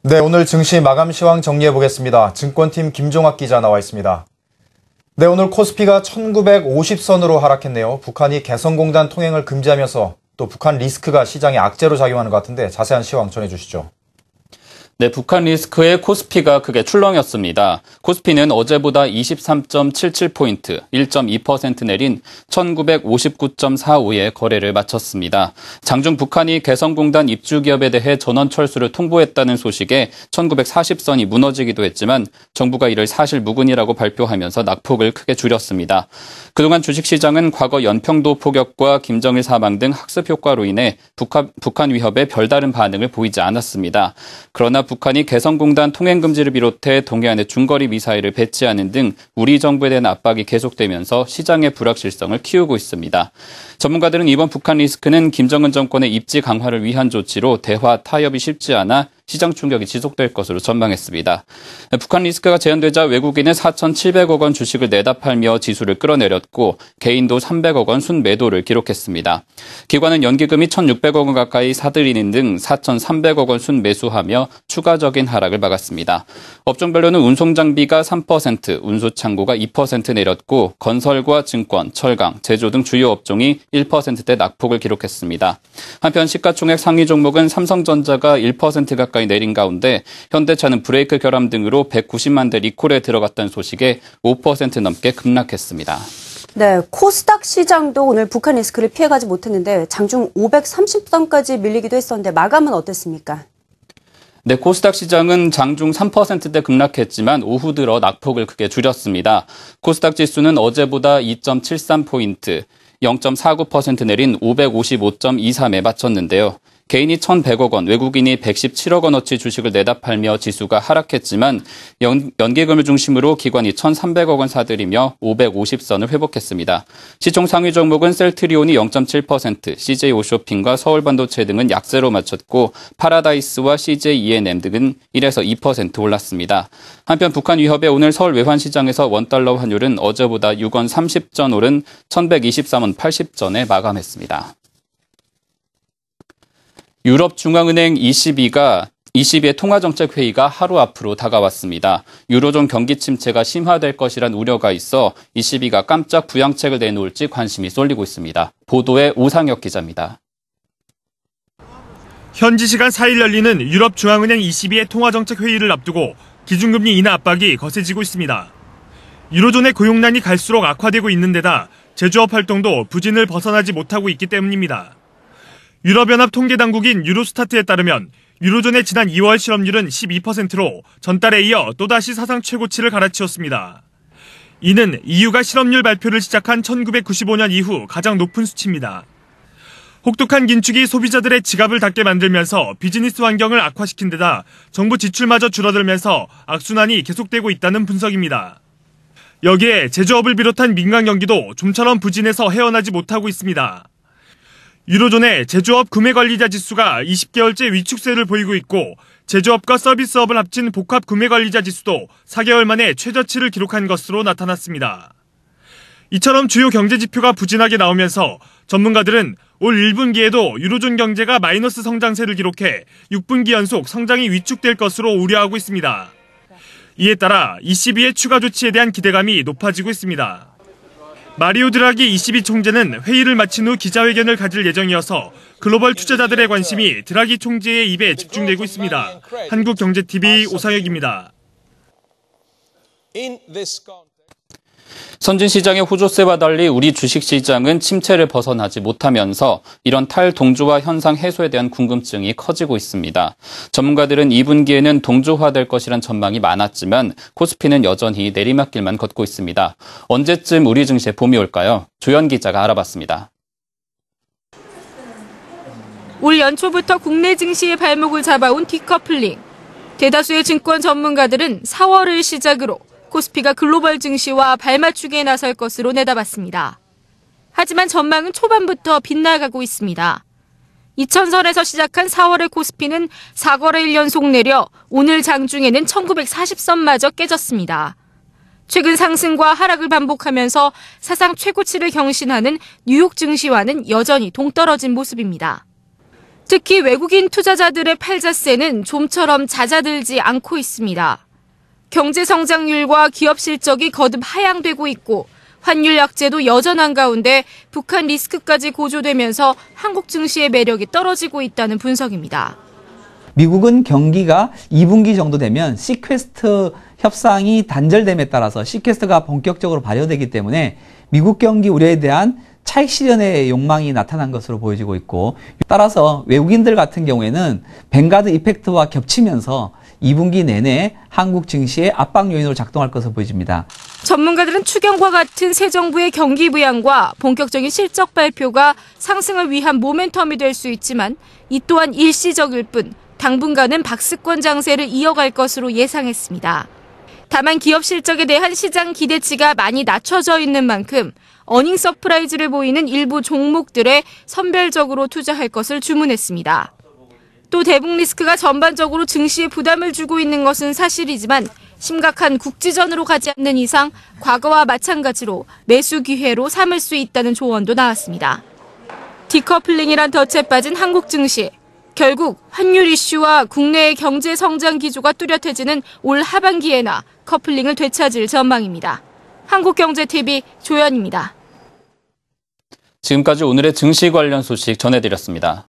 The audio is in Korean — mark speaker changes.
Speaker 1: 네, 오늘 증시 마감 시황 정리해 보겠습니다. 증권팀 김종학 기자 나와 있습니다. 네, 오늘 코스피가 1950선으로 하락했네요. 북한이 개성공단 통행을 금지하면서 또 북한 리스크가 시장에 악재로 작용하는 것 같은데 자세한 시황 전해주시죠.
Speaker 2: 네, 북한 리스크에 코스피가 크게 출렁였습니다. 코스피는 어제보다 23.77포인트, 1.2% 내린 1959.45에 거래를 마쳤습니다. 장중 북한이 개성공단 입주 기업에 대해 전원 철수를 통보했다는 소식에 1940선이 무너지기도 했지만 정부가 이를 사실무근이라고 발표하면서 낙폭을 크게 줄였습니다. 그동안 주식시장은 과거 연평도 포격과 김정일 사망 등 학습 효과로 인해 북한 위협에 별다른 반응을 보이지 않았습니다. 그러나 북한이 개성공단 통행금지를 비롯해 동해안에 중거리 미사일을 배치하는 등 우리 정부에 대한 압박이 계속되면서 시장의 불확실성을 키우고 있습니다. 전문가들은 이번 북한 리스크는 김정은 정권의 입지 강화를 위한 조치로 대화 타협이 쉽지 않아 시장 충격이 지속될 것으로 전망했습니다. 북한 리스크가 제한되자 외국인은 4,700억 원 주식을 내다 팔며 지수를 끌어내렸고 개인도 300억 원 순매도를 기록했습니다. 기관은 연기금이 1,600억 원 가까이 사들이는 등 4,300억 원 순매수하며 추가적인 하락을 막았습니다. 업종별로는 운송장비가 3%, 운수창고가 2% 내렸고 건설과 증권, 철강, 제조 등 주요 업종이 1%대 낙폭을 기록했습니다. 한편 시가총액 상위 종목은 삼성전자가 1% 가까이 내린 가운데 현대차는 브레이크 결함 등으로 190만 대 리콜에 들어갔다는 소식에 5% 넘게 급락했습니다.
Speaker 3: 네, 코스닥 시장도 오늘 북한 리스크를 피해가지 못했는데 장중 530선까지 밀리기도 했었는데 마감은 어땠습니까?
Speaker 2: 네, 코스닥 시장은 장중 3%대 급락했지만 오후 들어 낙폭을 크게 줄였습니다. 코스닥 지수는 어제보다 2.73포인트, 0.49% 내린 555.23에 마쳤는데요. 개인이 1,100억 원, 외국인이 117억 원어치 주식을 내다 팔며 지수가 하락했지만 연기금을 중심으로 기관이 1,300억 원 사들이며 550선을 회복했습니다. 시총 상위 종목은 셀트리온이 0.7%, CJ 오쇼핑과 서울반도체 등은 약세로 마쳤고 파라다이스와 CJ E&M 등은 1에서 2% 올랐습니다. 한편 북한 위협에 오늘 서울 외환시장에서 원달러 환율은 어제보다 6원 30전 오른 1,123원 80전에 마감했습니다. 유럽중앙은행 ECB의 통화정책회의가 하루 앞으로 다가왔습니다. 유로존 경기 침체가 심화될 것이란 우려가 있어 ECB가 깜짝 부양책을 내놓을지 관심이 쏠리고 있습니다. 보도에 오상혁 기자입니다.
Speaker 4: 현지 시간 4일 열리는 유럽중앙은행 ECB의 통화정책회의를 앞두고 기준금리 인하 압박이 거세지고 있습니다. 유로존의 고용난이 갈수록 악화되고 있는 데다 제조업 활동도 부진을 벗어나지 못하고 있기 때문입니다. 유럽연합 통계당국인 유로스타트에 따르면 유로존의 지난 2월 실업률은 12%로 전달에 이어 또다시 사상 최고치를 갈아치웠습니다. 이는 EU가 실업률 발표를 시작한 1995년 이후 가장 높은 수치입니다. 혹독한 긴축이 소비자들의 지갑을 닫게 만들면서 비즈니스 환경을 악화시킨 데다 정부 지출마저 줄어들면서 악순환이 계속되고 있다는 분석입니다. 여기에 제조업을 비롯한 민간 경기도 좀처럼 부진해서 헤어나지 못하고 있습니다. 유로존의 제조업 구매관리자 지수가 20개월째 위축세를 보이고 있고 제조업과 서비스업을 합친 복합 구매관리자 지수도 4개월 만에 최저치를 기록한 것으로 나타났습니다. 이처럼 주요 경제지표가 부진하게 나오면서 전문가들은 올 1분기에도 유로존 경제가 마이너스 성장세를 기록해 6분기 연속 성장이 위축될 것으로 우려하고 있습니다. 이에 따라 ECB의 추가 조치에 대한 기대감이 높아지고 있습니다. 마리오 드라기 ECB 총재는 회의를 마친 후 기자회견을 가질 예정이어서 글로벌 투자자들의 관심이 드라기 총재의 입에 집중되고 있습니다. 한국경제TV 오상혁입니다.
Speaker 2: 선진시장의 호조세와 달리 우리 주식시장은 침체를 벗어나지 못하면서 이런 탈동조화 현상 해소에 대한 궁금증이 커지고 있습니다. 전문가들은 2분기에는 동조화될 것이란 전망이 많았지만 코스피는 여전히 내리막길만 걷고 있습니다. 언제쯤 우리 증시에 봄이 올까요? 조연 기자가 알아봤습니다.
Speaker 5: 올 연초부터 국내 증시의 발목을 잡아온 디커플링. 대다수의 증권 전문가들은 4월을 시작으로 코스피가 글로벌 증시와 발맞추기에 나설 것으로 내다봤습니다. 하지만 전망은 초반부터 빗나가고 있습니다. 2000선에서 시작한 4월의 코스피는 4거래일 1연속 내려 오늘 장중에는 1940선마저 깨졌습니다. 최근 상승과 하락을 반복하면서 사상 최고치를 경신하는 뉴욕 증시와는 여전히 동떨어진 모습입니다. 특히 외국인 투자자들의 팔자세는 좀처럼 잦아들지 않고 있습니다. 경제 성장률과 기업 실적이 거듭 하향되고 있고 환율 약재도 여전한 가운데 북한 리스크까지 고조되면서 한국 증시의 매력이 떨어지고 있다는 분석입니다.
Speaker 6: 미국은 경기가 2분기 정도 되면 시퀘스트 협상이 단절됨에 따라서 시퀘스트가 본격적으로 발효되기 때문에 미국 경기 우려에 대한 차익 실현의 욕망이 나타난 것으로 보여지고 있고, 따라서 외국인들 같은 경우에는 뱅가드 이펙트와 겹치면서 2분기 내내 한국 증시의 압박 요인으로 작동할 것으로 보여집니다.
Speaker 5: 전문가들은 추경과 같은 새 정부의 경기 부양과 본격적인 실적 발표가 상승을 위한 모멘텀이 될 수 있지만 이 또한 일시적일 뿐 당분간은 박스권 장세를 이어갈 것으로 예상했습니다. 다만 기업 실적에 대한 시장 기대치가 많이 낮춰져 있는 만큼 어닝 서프라이즈를 보이는 일부 종목들에 선별적으로 투자할 것을 주문했습니다. 또 대북 리스크가 전반적으로 증시에 부담을 주고 있는 것은 사실이지만 심각한 국지전으로 가지 않는 이상 과거와 마찬가지로 매수 기회로 삼을 수 있다는 조언도 나왔습니다. 디커플링이란 덫에 빠진 한국 증시. 결국 환율 이슈와 국내의 경제 성장 기조가 뚜렷해지는 올 하반기에나 커플링을 되찾을 전망입니다. 한국경제TV 조연입니다.
Speaker 2: 지금까지 오늘의 증시 관련 소식 전해드렸습니다.